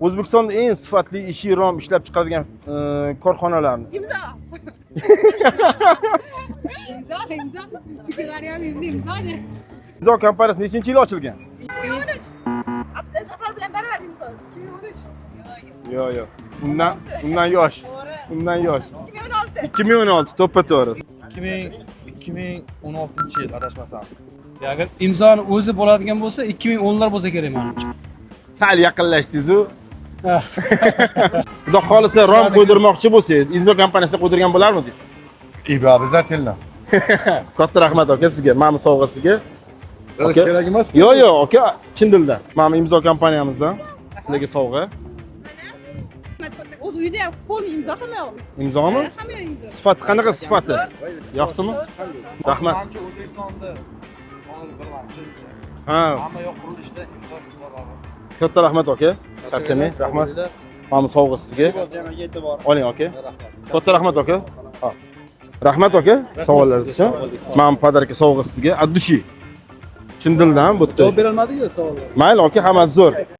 O'zbekistonda eng sifatli ishi rom ishlab chiqaradigan korxonalarni. İmza. İmza. Fikirler ya imza ne? Imzo kompaniyasi nechinchi yil ochilgan? 2013. Abduzafar bilan baravar imzo. 2013. Yo'q. Undan yosh. Undan yosh. 2016. 2016 to'ppa-to'g'ri. 2016-yil adashmasam. Agar imzoni o'zi bo'ladigan bo'lsa 2010lar bo'lsa kerak menimcha. Sal yaqinlashdingiz-ku. Xudo xolisa rom qo'ydirmoqchi bo'lsangiz, Imzo kompaniyasida qo'ydirgan bo'larmidingiz? Обязательно. Katta rahmat aka sizga. Mana bu sovg'a sizga. Kerak emas. Yo'q, aka, chin dildan. Mana Imzo kompaniyamizdan sizlarga sovg'a. O'z uyida ham qo'l imzo qilmayapmiz. Imzomi? Hamma imzo. Sifati qanaqa sifati? Yoqdimi? Rahmat. Manimcha O'zbekistonda olib birmancha. Ha, Hamma yoq qurilishda imzo bor. katta rahmat aka. Charchamang, rahmat. Mana bu sovg'a sizga. Oling aka. Katta rahmat aka. Ha. Rahmat aka, savollaringiz uchun. Mana podarka sovg'a sizga. Addushi. Chin dildan bu yerda. Javob berolmadiku savolga. Mayli aka, hammasi zo'r.